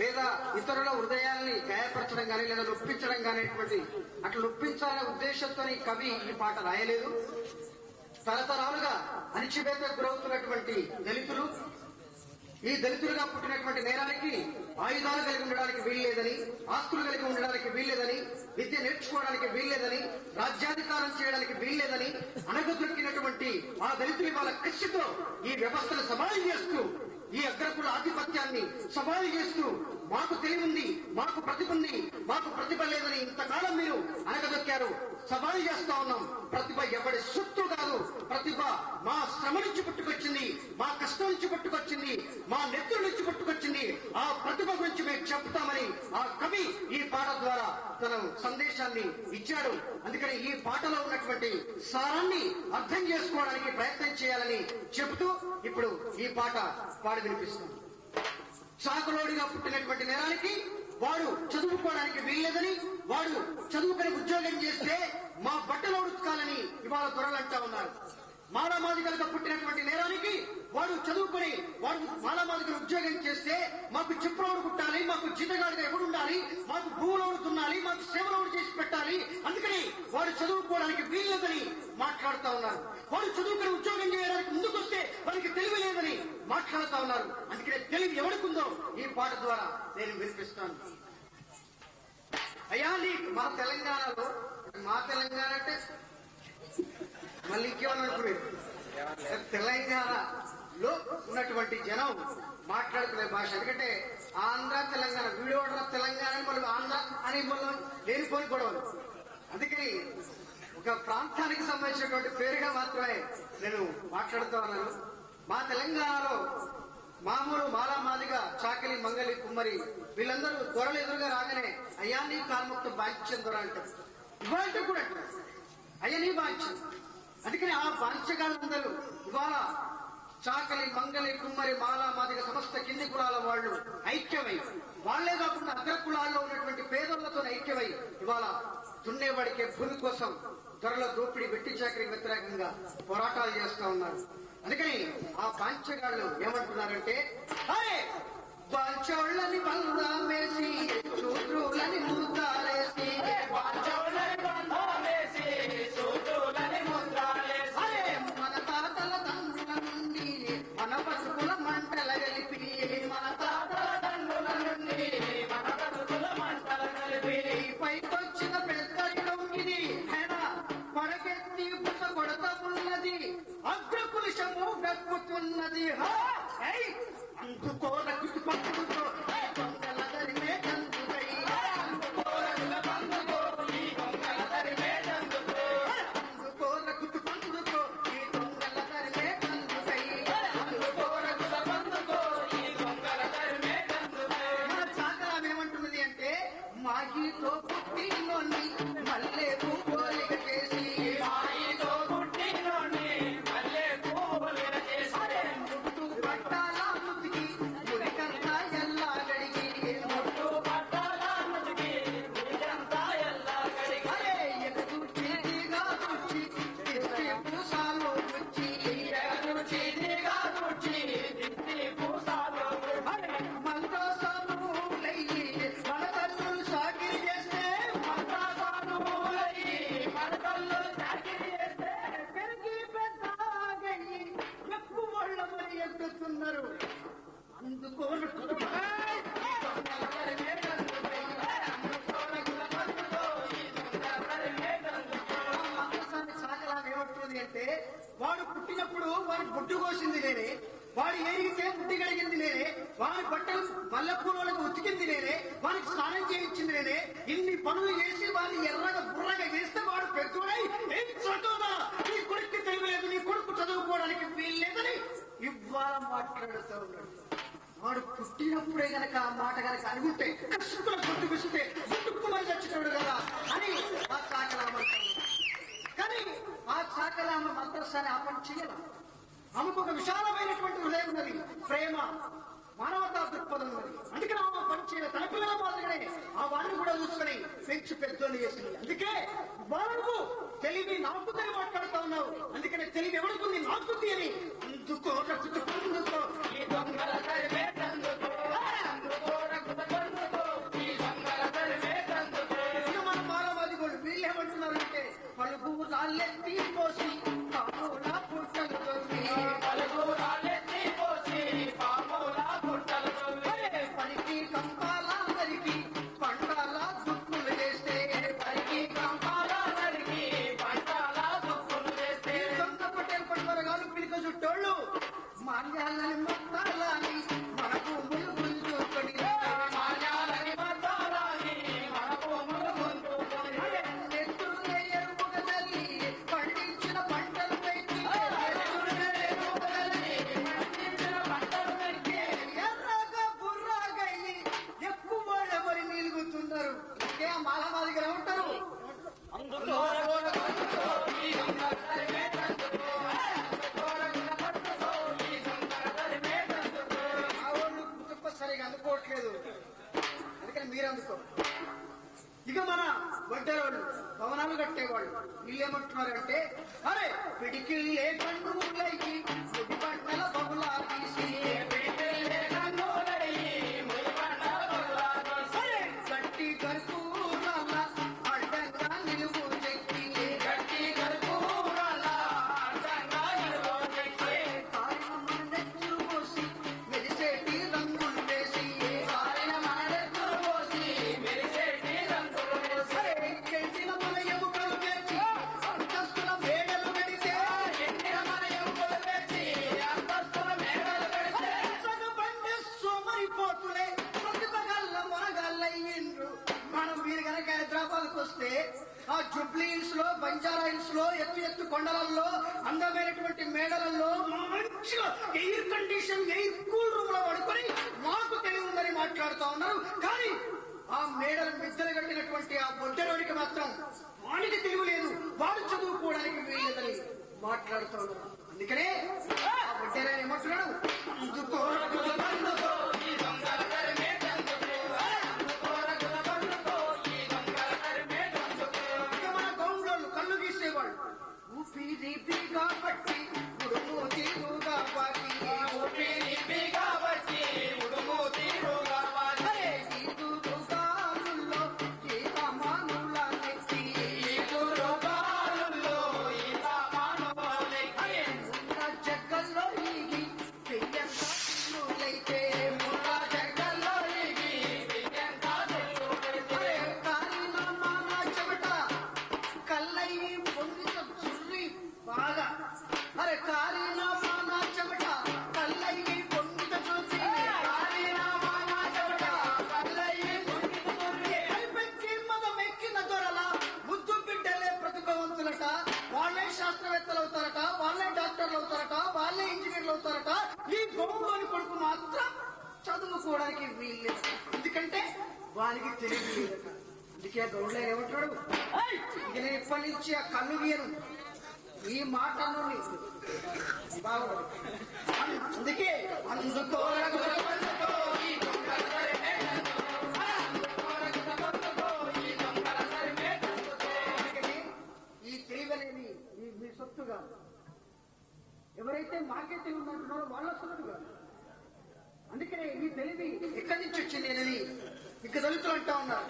లేదా ఇతరుల హృదయాల్ని గాయపరచడం కానీ లేదా నొప్పించడం కానిటువంటి అట్లా నొప్పించాలనే ఉద్దేశంతో ఈ కవి ఈ పాట రాయలేదు. తరతరాలుగా అణిచివేతకు గురవుతున్నటువంటి దళితులు, ఈ దళితులుగా పుట్టినటువంటి నేరానికి ఆయుధాలు కలిగి ఉండడానికి వీల్లేదని, ఆస్తులు కలిగి ఉండడానికి వీల్లేదని, విద్య నేర్చుకోవడానికి వీల్లేదని, రాజ్యాధికారం చేయడానికి వీల్లేదని అనగదొక్కినటువంటి ఆ దళితులు వాళ్ళ కృషితో ఈ వ్యవస్థను సవాలు చేస్తూ, ఈ అగ్రకుల ఆధిపత్యాన్ని సవాలు చేస్తూ మాకు తెలివి ఉంది, మాకు ప్రతిభ ఉంది, మాకు ప్రతిభ లేదని ఇంతకాలం మీరు అనగదొక్కారు. సవాలు చేస్తా ఉన్నాం. ప్రతిభ ఎవడి సొత్తు కాదు. ప్రతిభ మా శ్రమ నుంచి పుట్టుకొచ్చింది, మా కష్టం నుంచి పుట్టుకొచ్చింది, మా నెత్తుల నుంచి పుట్టుకొచ్చింది. ఆ ప్రతిభ గురించి మేము చెప్తామని ఆ కవి ఈ పాట ద్వారా తన సందేశాన్ని ఇచ్చాడు. అందుకని ఈ పాటలో ఉన్నటువంటి సారాన్ని అర్థం చేసుకోవడానికి ప్రయత్నం చేయాలని చెబుతూ ఇప్పుడు ఈ పాట పాడి వినిపిస్తుంది. చాకలోడిగా పుట్టినటువంటి నేరానికి వాడు చదువుకోవడానికి వీల్లేదని, వాడు చదువుకొని ఉద్యోగం చేస్తే మా బట్టలు ఉడుచుకోవాలని ఇవాళ దొరలంటా ఉన్నారు. మాలామాదిగలుగా పుట్టినటువంటి నేరానికి వాడు చదువుకొని వాడు మాలామాదిగలు ఉద్యోగం చేస్తే మాకు చెప్పులోడు కుట్టాలి, మాకు జీతగాడిగా ఎవడుండాలి, మాకు భూములోడు తున్నాలి, మాకు సేవలోడు చేసి పెట్టాలి, అందుకని వాడు చదువుకోవడానికి వీల్లేదని మాట్లాడుతూ ఉన్నారు. వాడు చదువుకొని ఉద్యోగం చేయడానికి ముందుకొస్తే వారికి తెలివి లేదని మాట్లాడుతూ ఉన్నారు. అందుకనే తెలివి ఎవరికుందో ఈ పాట ద్వారా నేను వినిపిస్తాను. అయ్యా మా తెలంగాణలో, మా తెలంగాణ అంటే మళ్ళీ ఇంకేమనుకునేది, తెలంగాణలో ఉన్నటువంటి జనం మాట్లాడుకునే భాష. ఎందుకంటే ఆంధ్ర తెలంగాణ వీడియోడర తెలంగాణ మళ్ళీ ఆంధ్ర అని మళ్ళీ లేనిపోని గొడవలు. అందుకని ఒక ప్రాంతానికి సంబంధించినటువంటి పేరుగా మాత్రమే నేను మాట్లాడుతూ ఉన్నాను. మా తెలంగాణలో మామూలు మాలామాదిగా చాకలి, మంగలి, కుమ్మరి వీళ్ళందరూ దొరలు ఎదురుగా రాగానే అయ్యా నీ కాల్ముక్త బాధ్యం దొర అంటారు. ఇవాళ కూడా అయ్యా నీ బాధ్యం. అందుకని ఆ బాధ్యగాళ్ళందరూ ఇవాళ చాకలి, మంగలి, కుమ్మరి, మాలామాదిగ సమస్త కింది కులాల వాళ్ళు ఐక్యమై, వాళ్లే కాకుండా అగ్ర కులాల్లో ఉన్నటువంటి పేదలతో ఐక్యమై ఇవాళ దున్నేవాడికే భూమి కోసం ధరల దోపిడీ, వెట్టి చాకరికి వ్యతిరేకంగా పోరాటాలు చేస్తా ఉన్నారు. అందుకని ఆ బాంచగాళ్ళు ఏమంటున్నారంటే, అరే బాంచోళ్ళని బంధం వేసి శూద్రులని ముద్దాలేసి, అరే మన తాతల తండ్రుల నుండి మన బతుకుల మంటల కలిపి, మన తాతల తండ్రుల నుండి మన బతుకుల మంటల కలిపి పైకొచ్చిన పెద్దరికం ఇది పడకెత్తి పుస కొడత ఉన్నది, అగ్రపురుషము గక్కుతున్నది. అందుకో రకుతు పండుకో దొంగల దరిమే తందుకై, అందుకో రకుతు పండుకో ఈ దొంగల దరిమే తందుకై, మన చాకలం ఏమంటున్నది అంటే, మాగితో పుట్టినోని మల్లె పూలిక చేసి, అంటే వాడు పుట్టినప్పుడు వాడి బొట్టు కోసింది నేనే, వాడు ఏరిగితే బుద్ధి కలిగింది నేనే, వాడి బట్టలు మల్లెపూలకు ఉతికింది నేనే, వాడికి స్నానం చేయించింది నేనే. ఇన్ని పనులు చేసి వాడిని ఎర్రగా బుర్రగా చేస్తే వాడు పెద్దోడై ఏం చదువుదా, నీ కొడుకు తెలియలేదు, నీ కొడుకు చదువుకోవడానికి వీల్లేదని ఇవాళ మాట్లాడుతూ ఉన్నాడు. వాడు పుట్టినప్పుడే గనక ఆ మాట గనక అనుకుంటే కష్టకుల బొట్టు కుసితే బుట్టుకుమని చచ్చినోడు కదా అని ఆ చాకలామంటాడు. కానీ ఆ చాకలామ మద్రసాని ఆ పని చేయాలి. ఆమెకు ఒక విశాలమైనటువంటి హృదయం ఉన్నది, ప్రేమ, మానవతా దృక్పథం ఉన్నది. అందుకని ఆమె పని చేయాలి. తన పిల్లల మాదిరిగానే ఆ వాడిని కూడా చూసుకొని పెంచి పెద్దోళ్ళు చేసింది. అందుకే వాళ్ళకు తెలివి నాకుతుందని మాట్లాడుతూ ఉన్నావు. అందుకనే తెలివి ఎవడుకుంది, నాకుంది అని అందుకో రకుతు ఈ దొంగల మాలమాదిగా ఉంటారు. ఆ వాళ్ళు కుటుంబ సరిగా అందుకోవట్లేదు, అందుకని మీరు అందుకో. ఇక మన వడ్డేవాళ్ళు భవనాలు కట్టేవాళ్ళు వీళ్ళు ఏమంటున్నారంటే, అరే పిడికిళ్ళే కన్నులయ్యి ముడి పంటల బహుళ తీసి గట్టి కర్పూరాల అడ్డంగా నిలువు చెక్కి కాలిన మనెత్తులు పోసి మెరిసేటి రంగులు వేసి ఎండిన మన ఎముకలు తెచ్చి అంతస్తుల మేడలు పెడితే సగబండి సోమరిపోతులే ప్రతిభగల్ల మొనగల్లయ్యిండ్రు. మనం మీరు కనుక హైదరాబాద్కి వస్తే ఆ జుబ్లీ హిల్స్ లో, బంజారా హిల్స్ లో, ఎత్తు కొండలలో, అందమైనటువంటి మేడలలో మంచిగా air condition, air cool room లో పడుకొని మాకు తెలివి ఉందని మాట్లాడుతూ ఉన్నారు. కానీ ఆ మేడలు మిద్దెలు కట్టినటువంటి ఆ బొడ్డరోడికి మాత్రం వాడికి తెలివి లేదు, వాడు చదువుకోవడానికి వీల్లేదని మాట్లాడుతూ ఉన్నారు. అందుకనే ఆ బొడ్డరాయన ఏమంటున్నాడు, ఇక మన గౌండ్లోళ్ళు కళ్ళు గీసేవాళ్ళు ఊపిరి కాబట్టి ఉడుము తీరుగా పాటి ఈదురుగాలుల్లో ఈతమానుల నెత్తి ముళ్ళ జగ్గల్లో ఈగి పెయ్యంత చిన్నులైతే కాలిన మాన చెమట కల్లయి పొంగిన జుర్రి బాగా, అరే కాలిన మాన చెమట కల్లయి పొంగిన జుర్రి కైపెక్కి మదమెక్కిన దొరల ముద్దు బిడ్డలే ప్రతిభావంతులట. వాళ్ళే శాస్త్రవేత్తలు అవుతారట, వాళ్ళే డాక్టర్లు అవుతారట, వాళ్ళే ఇంజనీర్లు అవుతారట. ఈ గౌంలోని కొడుకు మాత్రం చదువుకోవడానికి వీల్లేదు, ఎందుకంటే వానికి తెలివి లేదట. అందుకే గౌండ్లో ఏమంటాడు, ఇక నేను ఇప్పటి నుంచి ఆ కళ్ళు గీయను, ఈ మాటను బాగుండదు. అందుకే ఈ తెలివి అనేది మీ సొత్తుగా, ఎవరైతే మాకే తెలివి ఉందంటున్నారో వాళ్ళ సొత్తుగా. అందుకనే ఈ తెలివి ఎక్కడి నుంచి వచ్చింది అనేది ఇక దళితులు అంటా ఉన్నారు.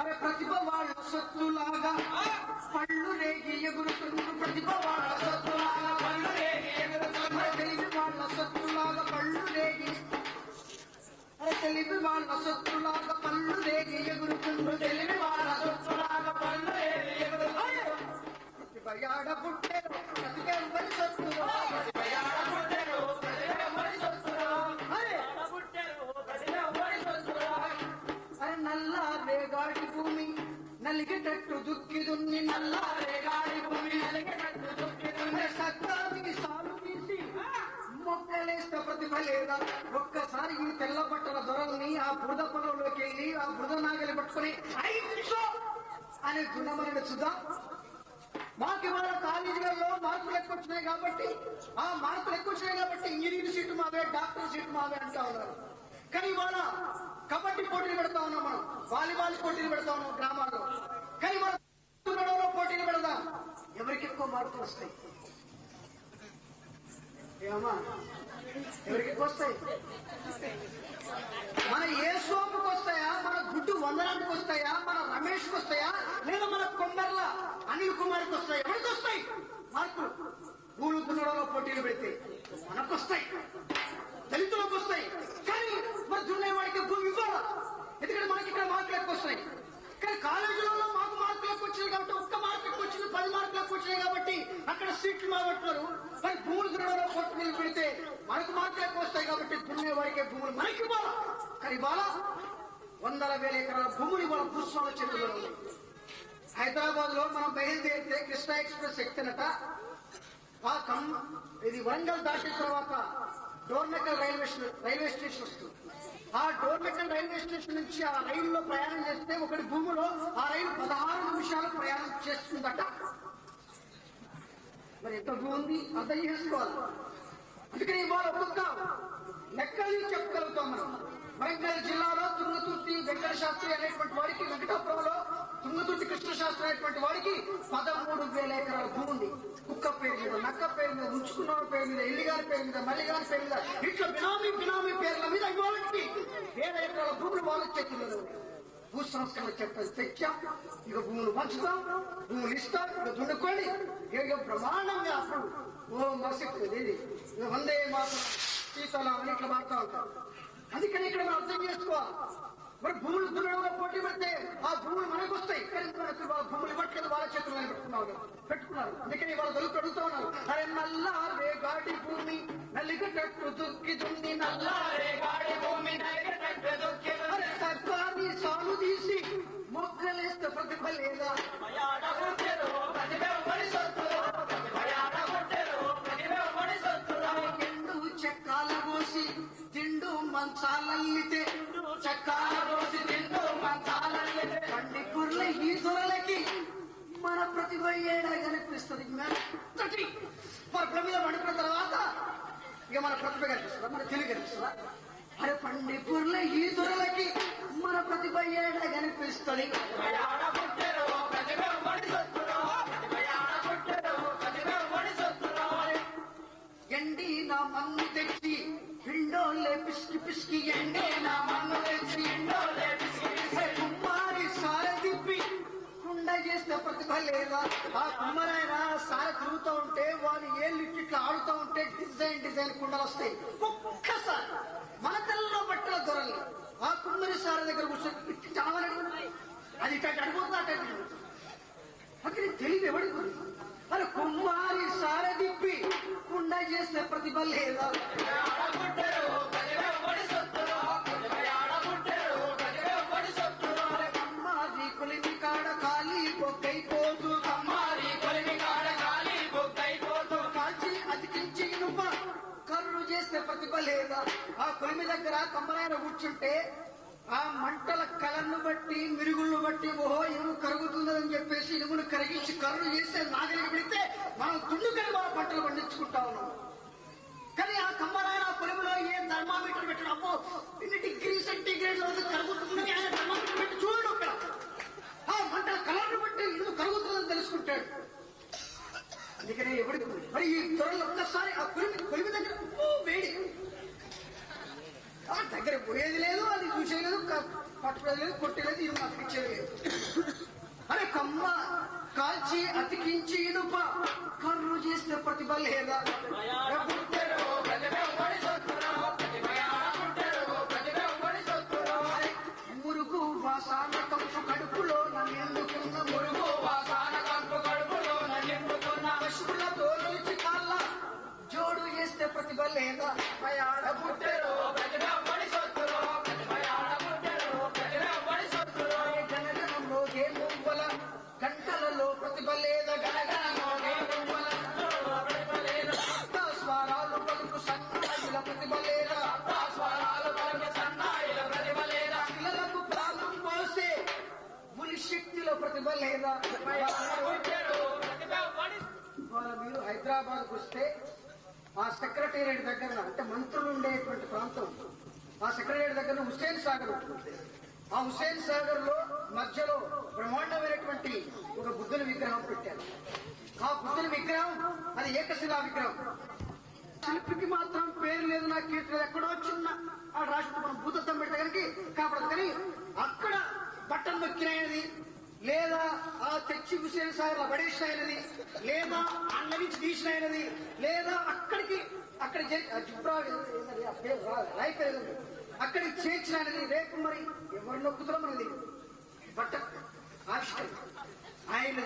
అరే ప్రతిభ వాళ్ళ సొత్తులాగా పళ్ళు రేగి ఎగురుతున్నారు, ప్రతిభ వాళ్ళ సొత్తులాగా పళ్ళు రేగి ఎగురుతున్నారు, తెలివి వాళ్ళ సొత్తులాగా పళ్ళు రేగి, అరే తెలివి వాళ్ళ సొత్తులాగా పళ్ళు రేగి ఎగురుతున్నారు, తెలివి వాళ్ళ సొత్తులాగా పళ్ళు రేగి ఎగురుతున్నారు. ప్రతిభ యాడ పుట్టేరు ప్రతిభెవ్వరి సొత్తులో, అరే నల్ల రేగాడి భూమి నలిగేటట్టు దుక్కి దున్ని, నల్ల రేగాడి భూమి నలిగేటట్టు దుక్కి దున్ని, సత్తాది సాలు తీసి మొక్కలేస్తే ప్రతిభ లేదా. ఒక్కసారి ఈ తెల్ల బట్టల దొరల్ని ఆ బురద పొలంలోకి వెళ్ళి ఆ బురద నాగలి పట్టుకుని ఐదో అనే గుణమని చూద్దాం. మాకు ఇవాళ కాలేజీలలో మార్కులు ఎక్కువ వచ్చినాయి కాబట్టి, ఆ మార్కులు ఎక్కువ వచ్చినాయి కాబట్టి ఇంజనీరింగ్ సీటు మావే, డాక్టర్ సీటు మావే అంటా ఉన్నారు. కానీ ఇవాళ కబడ్డీ పోటీలు పెడతా ఉన్నాం, మనం వాలీబాల్ పోటీలు పెడతా ఉన్నాం గ్రామాల్లో. కానీ మనం పోటీలు పెడదాం, ఎవరికి ఎక్కువ మార్కులు వస్తాయి? ఏమమ్మా, ఎవరికి ఎక్కువ వస్తాయి? మన ఏ సోపుకి వస్తాయా, మన గుడ్డు వందనానికి వస్తాయా, మన రమేష్కి వస్తాయా, లేదా మన కొండర్ల అనిల్ కుమార్కి వస్తాయి? ఎవరికి వస్తాయి మార్కులు? భూమి దున్నడంలో పోటీలు పెడితే మనకు వస్తాయి, దళితులకు వస్తాయి. కానీ మరి దున్నేవాడికి భూమి ఇవ్వాలా, ఎందుకంటే మనకి ఇక్కడ మార్కులు ఎక్కువ వస్తాయి. కానీ కాలేజీలలో మాకు మార్కులు ఎక్కువ వచ్చినాయి కాబట్టి, ఒక్క మార్కు ఎక్కువ వచ్చింది, 10 మార్కులు ఎక్కువ వచ్చినాయి కాబట్టి అక్కడ సీట్లు మాగొట్టున్నారు. మరి భూములు దున్నడంలో పోటీలు పెడితే మనకు మార్కులు ఎక్కువ వస్తాయి కాబట్టి దున్నేవాడికే భూములు మనకి ఇవ్వాలా. కానీ ఇవాళ 100,000 ఎకరాల భూములు ఇవాళ భూస్వాముల చేతుల్లో ఉంది. హైదరాబాద్ లో మనం బయలుదేరితే కృష్ణా ఎక్స్ప్రెస్ ఎక్కినట ఇది వరంగల్ దాటిన తర్వాత డోర్నకల్ రైల్వే స్టేషన్ వస్తుంది. ఆ డోర్నకల్ రైల్వే స్టేషన్ నుంచి ఆ రైలులో ప్రయాణం చేస్తే ఒకటి భూమిలో ఆ రైలు 16 నిమిషాలు ప్రయాణం చేస్తుందట. మరి ఎంత భూమి ఉంది అర్థం చేసుకోవాలి. అందుకని ఇవాళ ఒక్కొక్క లెక్కల్ని చెప్పగలుగుతాం మనం. వరంగల్ జిల్లాలో తుంగతుర్తి వెంకట శాస్త్రి అనేటువంటి వాడికి, వెంకటాపురంలో తుంగతుర్తి కృష్ణ శాస్త్రి అనేటువంటి వాడికి 13,000 ఎకరాల భూమి ఉంది. కుక్క పేరు మీద, నక్క పేరు మీద, ఉంచుకున్న పేరు మీద, ఎల్లిగారి పేరు మీద, మల్లిగారి పేరు మీద, ఇట్లా బినామీ పేర్ల మీద ఇవాళకి 1,000 ఎకరాల భూములు వాళ్ళ చేతుల్లో భూ సంస్కరణ చట్టం తెచ్చాం. ఇక భూములు పంచుతాం, భూములు ఇస్తాం, ఇక దున్నుకోండి. ఇక బ్రహ్మాండంగా అప్పుడు మసిక్కు ఇది ఇక వందే మాత్రం సీతారాం అని ఇట్లా మారుతా ఉంటాం. అందుకని ఇక్కడ మనం అర్థం చేసుకోవాలి. మరి భూములు దున్నడంలో పోటీ పెడితే ఆ భూములు మనకు వస్తాయి. కానీ వాళ్ళ భూములు ఇవ్వట్లేదు, వాళ్ళ చేతుల్లో పెట్టుకున్నారు. అందుకని వాళ్ళ దొరికి అడుగుతా ఉన్నారు. అరే నల్లారే గాడి భూమి నలిగటట్టు దుక్కి దున్ని, నల్లారే గాడి భూమి నలిగటట్టు దుక్కి, అరే సర్కారీ సాలు తీసి మొక్కలేస్తే ప్రతిభ లేదా, ఎండు చెక్కాల పోసి తిండు మంచాలల్లితే, చెక్కాల పోసి తిండు మంచాలల్లితే, పండి కుర్ల ఈ దొరలకి మన ప్రతిభ ఏడా కనిపిస్తుంది. పరుపుల మీద పడిపోయిన తర్వాత ఇక మన ప్రతిభ కనిపిస్తుందా, మన తెలివి కనిపిస్తుందా? అరే పండి కుర్ల ఈ దొరలకి మన ప్రతిభ ఏడా కనిపిస్తుంది. ఎండి నా మన్ను తెచ్చి పిండోలే పిసికి పిసికి, ఎండి నా మన్ను తెచ్చి పిండోలే పిసికి, కుమ్మారి సార తిప్పి కుండ చేస్తే ప్రతిభ లేదా? ఆ కుమ్మరైనా సార తిరుగుతూ ఉంటే వారు ఏళ్ళు ఇట్లా ఆడుతూ ఉంటే డిజైన్ కుండలు వస్తాయి. ఒక్కసారి మన తెల్లలో బట్టల దొరలు ఆ కుమ్మరి సార దగ్గర కూర్చొని చావని అది ఇట్లా అడిపోతుంది, అక్కడ తెలివి ఎవడికి? మరి కుమ్మారి సార తిప్పి కుండ చేస్తే ప్రతిభ లేదా? కమ్మారి కొలిమి కాడ ఖాళీ బొగ్గైపోతూ, కమ్మారి కొలిమి కాడ ఖాళీ బొగ్గైపోతూ, కాల్చి అతికించి నువ్వు కర్రు చేస్తే ప్రతిభ లేదా? ఆ కొలిమి దగ్గర కమ్మరాయన కూర్చుంటే ఆ మంటల కలర్ను బట్టి, మిరుగుళ్ళు బట్టి ఓహో ఇనుము కరుగుతుందని చెప్పేసి ఇనుమును కరిగించి కర్రు చేస్తే నాగలికి పెడితే మనం దున్నుకని మన పంటలు పండించుకుంటా ఉన్నాం. కానీ ఆ కమ్మరాయన పొలిమిలో ఏ థర్మామీటర్ పెట్టడం, అమ్మో ఇన్ని డిగ్రీ సెంటీగ్రేడ్ వరకు కరుగుతుందని ఆయన థర్మామీటర్ పెట్టి చూడడు. అక్కడ ఆ మంటల కలర్ను బట్టి ఇనుము కరుగుతుందని తెలుసుకుంటాడు. అందుకనే ఎవరికి మరి ఈ త్వరలో ఒక్కసారి ఆ పొలిమి దగ్గర వేడి దగ్గర పోయేది లేదు, అది చూసేది లేదు, పట్టుకునేది లేదు, కొట్టేది, ఇనుము అతికించేది లేదు. అరే కమ్మ కాల్చి అతికించి ఇనుప కర్రు చేస్తే ప్రతిభ లేదా? మురుగు వాసాన కంపు కడుపులో నన్నుకున్న, మురుగు వాసాన కంపు కడుపులో నన్నుకున్న, పశువుల తోలిచి కాళ్ళ జోడు చేస్తే ప్రతిభ లేదా? గంటలలో ప్రతిభ లేదా? స్వరాలు పలుకు సన్నాయిల ప్రతిభ లేదా? శిలలకు ప్రాణం పోసే ముని శక్తిలో ప్రతిభ లేదా? మీరు హైదరాబాద్కు వస్తే ఆ సెక్రటేరియట్ దగ్గర, అంటే మంత్రులు ఉండేటువంటి ప్రాంతం, ఆ సెక్రటేరియట్ దగ్గర హుస్సేన్ సాగర్ ఉంటుంది. ఆ హుస్సేన్ సాగర్ లో మధ్యలో బ్రహ్మాండమైనటువంటి ఒక బుద్ధుని విగ్రహం పెట్టారు. ఆ బుద్ధుని విగ్రహం అది ఏకశిలా విగ్రహం. శిల్పికి మాత్రం పేరు లేదు, నాకు కీర్తి లేదు. ఎక్కడో చిన్న ఆ రాష్ట్ర మనం భూతత్వం పెడితే కనుక కాపాడదు. కానీ అక్కడ బట్టలు నొక్కినది లేదా ఆ తెచ్చి హుస్సేన్ సాగర్ పడేసినది లేదా అన్న నుంచి తీసినది లేదా అక్కడికి అక్కడ రాయి పేరు అక్కడికి చేర్చినది. రేపు మరి ఎవరు నొక్కుతారో మనది బట్ట ఆవిష్కరణ ఆయన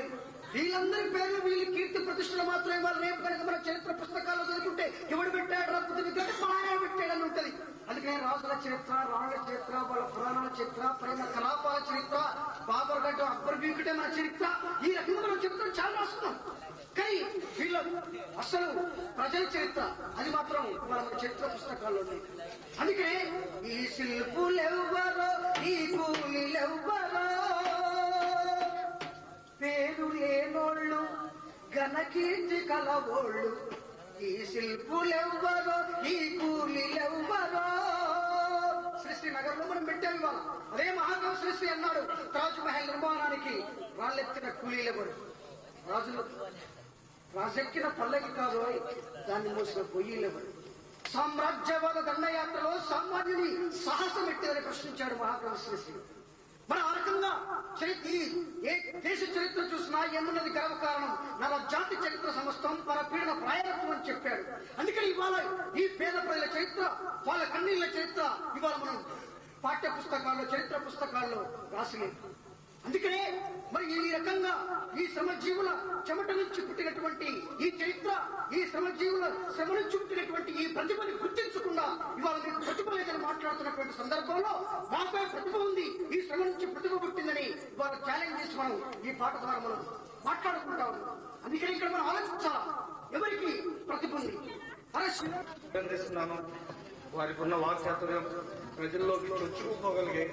వీళ్ళందరి పేర్లు వీళ్ళు కీర్తి ప్రతిష్టలు మాత్రమే. వాళ్ళు రేపు కనుక మన చరిత్ర పుస్తకాల్లో చదువుకుంటే ఎవడు పెట్టాడు రాకపోతే విగ్రహం ఆయన పెట్టాడని ఉంటది. అందుకని రాజుల చరిత్ర, రాణుల చరిత్ర, వాళ్ళ పురాణాల చరిత్ర, పైన కలాపాల చరిత్ర, బాబర్ గడ్డ, అక్బర్ బీకుటే మన చరిత్ర, ఈ రకంగా మనం చరిత్ర చాలా రాస్తున్నాం. కానీ వీళ్ళ అసలు ప్రజల చరిత్ర అది మాత్రం మన చరిత్ర పుస్తకాల్లో ఉంది. అందుకే ఈ శిల్పులెవ్వరో ఈ కీర్తి కలవోళ్ళు ఈ శిల్పులెవ్వరో ఈ కూలీలెవ్వరో. సృష్టి నగర్లో మనం పెట్టాం ఇవాళ. అదే మహాకవి సృష్టి అన్నాడు, తాజ్ మహల్ నిర్మాణానికి వాళ్ళెత్తిన కూలీలెవరు? రాజెక్కిన పల్లకి కాదు, దాన్ని మోసిన పొయ్యిలెవరు? సామ్రాజ్యవాద దండయాత్రలో సామాన్యుని సాహసం ఎట్టిదని ప్రశ్నించాడు మహాకవి శ్రీశ్రీ. మరి ఆ రకంగా ఏ దేశ చరిత్ర చూసినా ఏమున్నది గర్వకారణం? నవ జాతి చరిత్ర సమస్తం పరపీడన ప్రాయత్వం అని చెప్పాడు. అందుకని ఇవాళ ఈ పేద ప్రజల చరిత్ర, వాళ్ళ కన్నీళ్ల చరిత్ర ఇవాళ మనం పాఠ్య పుస్తకాల్లో, చరిత్ర పుస్తకాల్లో రాసలేదు. అందుకనే మరి ఈ రకంగా ఈ శ్రమజీవుల చెమట నుంచి పుట్టినటువంటి ఈ చరిత్ర, ఈ శ్రమజీవుల శ్రమ నుంచి పుట్టినటువంటి ఈ ప్రతిభని గుర్తించకుండా ఇవాళ మీకు ప్రతిభ లేదని మాట్లాడుతున్నటువంటి సందర్భంలో మాపై ప్రతిభ ఉంది, ఈ శ్రమ నుంచి ప్రతిభ పుట్టిందని ఇవాళ ఛాలెంజ్ చేసి మనం ఈ పాట ద్వారా మనం మాట్లాడుకుంటా ఉన్నాం. అందుకని ఇక్కడ మనం ఆలోచించాలా, ఎవరికి ప్రతిభ ఉంది? అభినందిస్తున్నాను. వారికి ఉన్న వాక్చాతుర్యం, ప్రజల్లోకి చొచ్చుకుపోగలిగే,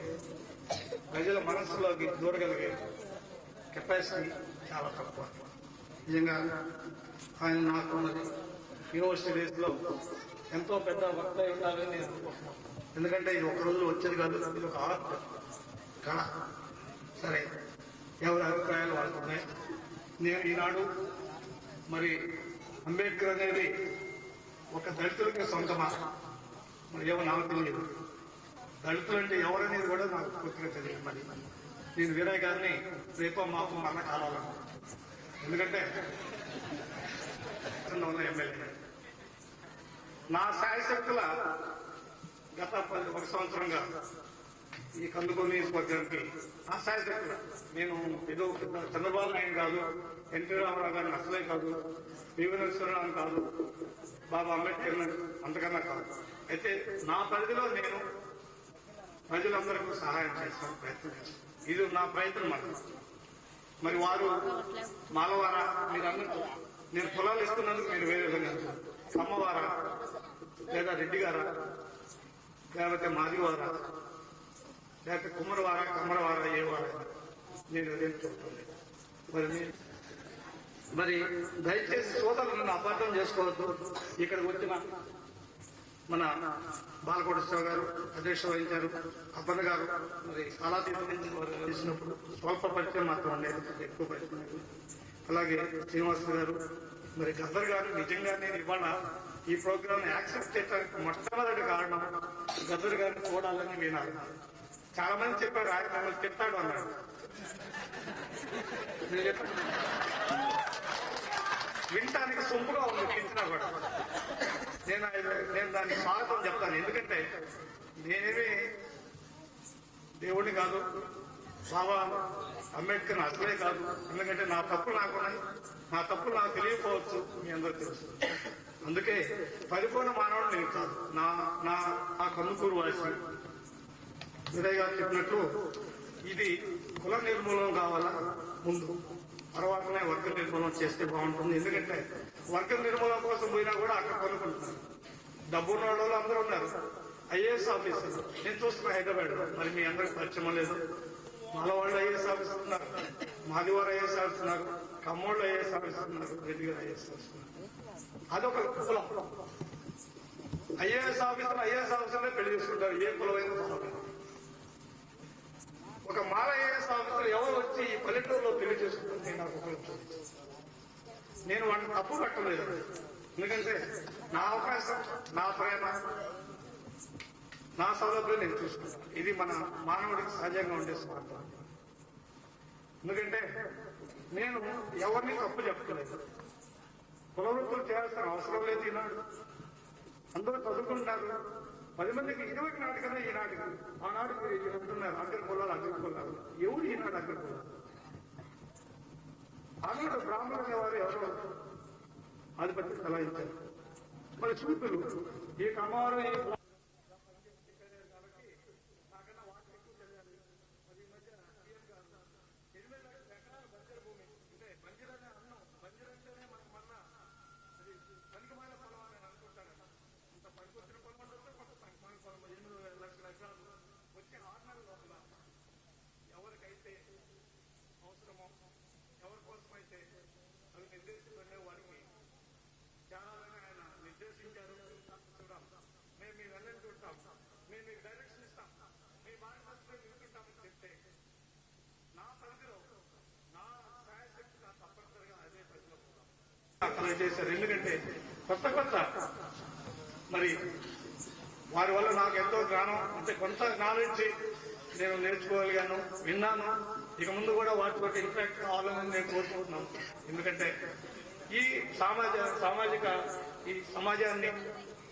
ప్రజల మనస్సులోకి దూరగలిగే కెపాసిటీ చాలా తక్కువ. నిజంగా ఆయన నాకు యూనివర్సిటీ డేస్ లో ఎంతో పెద్ద వక్త అయిందని నేను అనుకుంటున్నాను. ఎందుకంటే ఇది ఒక రోజులో వచ్చేది కాదు, ఇది ఒక ఆర్ట్, కళ. సరే, ఎవరి అభిప్రాయాలు వాళ్ళకు ఉన్నాయి. నేను ఈనాడు మరి అంబేద్కర్ అనేది ఒక దళితులకి సొంతమా మరి ఏమో నాకు తెలియదు. దళితులు అంటే ఎవరనేది కూడా నాకు పూర్తిగా తెలియదు. మరి నేను వీరయ్య గారిని రేపో మాపో మన్న కావాలను, ఎందుకంటే ఉన్న ఎమ్మెల్యే నా శాయశక్తుల గత 1 సంవత్సరంగా ఈ కందుకూరు నియోజకవర్గానికి నా శాయశక్తుల నేను ఏదో చంద్రబాబు నాయుడు కాదు, ఎన్టీ రామారావు గారిని అసలే కాదు, వివేశ్వరరావు కాదు, బాబా అంబేద్కర్ అంతకన్నా కాదు. అయితే నా పరిధిలో నేను ప్రజలందరికీ సహాయం చేస్తాను, ప్రయత్నం చేస్తాను. ఇది నా ప్రయత్నం మాత్రం. మరి వారు మాలవారా, మీరు అన్నట్టు నేను పొలాలు ఇస్తున్నందుకు మీరు వేరే విధంగా కమ్మవారా లేదా రెడ్డి గారా లేకపోతే మాదివారా లేకపోతే కుమ్మరవారా కమ్మరవారా ఏ వారా నేను అదేం చూడలేదు. మరి దయచేసి సోదరులు నన్ను అపార్థం చేసుకోవద్దు. ఇక్కడికి వచ్చిన మన బాలకోటేశ్వర గారు అధ్యక్ష వహించారు, అబ్బన్న గారు మరి చాలా తీసినప్పుడు స్వల్ప పరిచయం మాత్రం ఉండేది, ఎక్కువ పరిచయం. అలాగే శ్రీనివాస్ గారు, మరి గద్దర్ గారు. నిజంగా నేను ఇవాళ ఈ ప్రోగ్రామ్ యాక్సెప్ట్ చేయడానికి మొట్టమొదటి కారణం గద్దర్ గారిని చూడాలని వినాలి. చాలా మంది చెప్పారు ఆయన మిమ్మల్ని చెప్తాడు అన్నాడు. వినటానికి సొంపుగా ఉంది, పెంచినా కూడా నేను దానికి స్వాగతం చెప్తాను. ఎందుకంటే నేనేమి దేవుడిని కాదు, బాబా అంబేద్కర్ అసలే కాదు. ఎందుకంటే నా తప్పులు నాకున్నాయి, నా తప్పులు నాకు తెలియకపోవచ్చు, మీ అందరూ తెలుసు. అందుకే పరిపూర్ణ మానవుడు నేను కాదు. నా కందుకూరు వాసి విజయ్ గారు చెప్పినట్లు ఇది కుల నిర్మూలన కావాలా ముందు, తర్వాతనే వర్గ నిర్మూలన చేస్తే బాగుంటుంది. ఎందుకంటే వర్గ నిర్మూలన కోసం పోయినా కూడా అక్కడ కొనుక్కుంటున్నారు. డబ్బున్న వాళ్ళు అందరూ ఉన్నారు, ఐఏఎస్ ఆఫీసర్ నేను చూస్తున్నా హైదరాబాద్. మరి మీ అందరికి పరిచయం లేదు. మాలవాళ్ళు ఐఏఎస్ ఆఫీసర్ ఉన్నారు, మాదివారు ఐఏఎస్ ఆఫీసర్ ఉన్నారు, కమ్మోళ్ళు ఐఏఎస్ ఆఫీసర్ ఉన్నారు, రెడ్డి గారు ఐఏఎస్ ఆఫీసర్ ఉన్నారు. అదొక కులం. ఐఏఎస్ ఆఫీసర్లే పెళ్లి చేసుకుంటారు, ఏ కులమైనా కులం. ఒక మాల ఐఏఎస్ ఆఫీసర్ ఎవరు వచ్చి ఈ పల్లెటూరులో పెళ్లి చేసుకుంటుంది నాకు ఉపయోగం. నేను వాడిని తప్పు పట్టలేదు, ఎందుకంటే నా అవకాశం, నా ప్రేమ, నా సౌలభ్యం నేను చూసుకుంటాను. ఇది మన మానవుడికి సహజంగా ఉండే స్వార్థం. ఎందుకంటే నేను ఎవరిని తప్పు చెప్పలేదు, కులవృత్తులు చేయాల్సిన అవసరం లేదు. ఈనాడు అందరూ చదువుకుంటున్నారు, 10 మందికి ఇదివరకు నాటికన్నా ఈనాటికి ఆనాడు మీరు అంటున్నారు అగ్రకులాలు అగ్రకులాలు. ఎవరు ఈనాడు అగ్రకులాలు? ఆనాడు బ్రాహ్మణుల వారు ఎవరో ఆధిపత్యం చలాయించారు. మరి చూపులు ఈ కమ్మారు ఎవరికైతే అవసరమో, ఎవరి కోసమైతే అవి నిర్దేశించే వారికి చాలా ఆయన నిర్దేశించారు. మేము మీ వెళ్ళని చూస్తాం, మేము మీకు డైరెక్షన్ ఇస్తాం, మీ మార్గదర్శనం నిలుపుకుంటామని చెప్తే నా పరిధిలో నా ఛాయాశక్తి నా తప్పనిసరిగా అదే పరిధిలో అక్కడ చేశారు. ఎందుకంటే కొత్త మరి వారి వల్ల నాకు ఎంతో జ్ఞానం అంటే కొంత నాలెడ్జ్ నేను నేర్చుకోగలిగాను, విన్నాను. ఇక ముందు కూడా వాటితో ఇంపాక్ట్ కావాలని నేను కోరుకుంటున్నాను. ఎందుకంటే ఈ సామాజిక ఈ సమాజాన్ని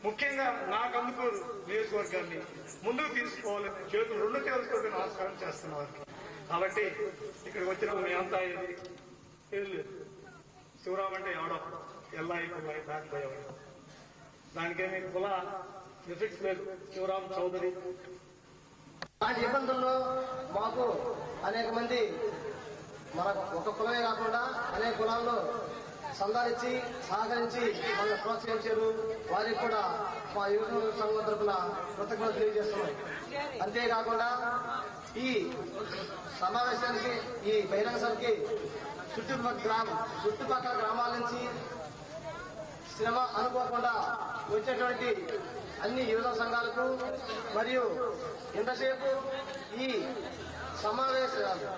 ముఖ్యంగా నా కందుకూరు నియోజకవర్గాన్ని ముందుకు తీసుకోవాలని చేతులు రెండు చేతులతో నమస్కారం చేస్తున్నారు. కాబట్టి ఇక్కడికి వచ్చిన మేమంతా ఏం లేదు, శివరాం అంటే ఎవడో ఎల్లాయి కుల్లాయి దాటిపోయేవాడు, దానికేమి కుల ఎఫెక్ట్స్ లేదు. శివరాం చౌదరి అలాంటి ఇబ్బందుల్లో మాకు అనేక మంది మన ఒక కులమే కాకుండా అనేక కులాల్లో సంధానించి సహకరించి మనల్ని ప్రోత్సహించారు. వారికి కూడా మా యువత సంఘం తరఫున కృతజ్ఞతలు తెలియజేస్తున్నాం. అంతేకాకుండా ఈ సమావేశానికి ఈ బహిరంగ సభకి చుట్టుపక్కల గ్రామాల నుంచి శ్రమ అనుకోకుండా వచ్చేటువంటి అన్ని యువత సంఘాలకు మరియు ఇంతసేపు ఈ సమావేశ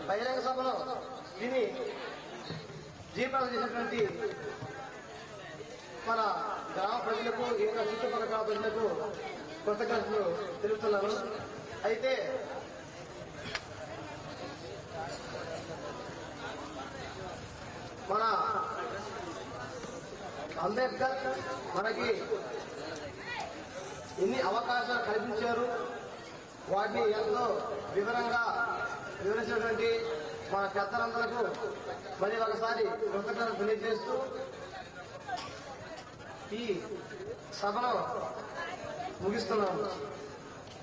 బహిరంగ సభలో విని జీవితాలు చేసినటువంటి మన గ్రామ ప్రజలకు ఇంకా చుట్టుపక్కల గ్రామ ప్రజలకు కృతజ్ఞతలు తెలుపుతున్నాను. అయితే మన అంబేద్కర్ మనకి ఎన్ని అవకాశాలు కల్పించారు, వాటిని ఎంతో వివరంగా వివరించినటువంటి మన పెద్దలందరకు మరి ఒకసారి కృతజ్ఞతలు తెలియజేస్తూ ఈ సభను ముగిస్తున్నాము.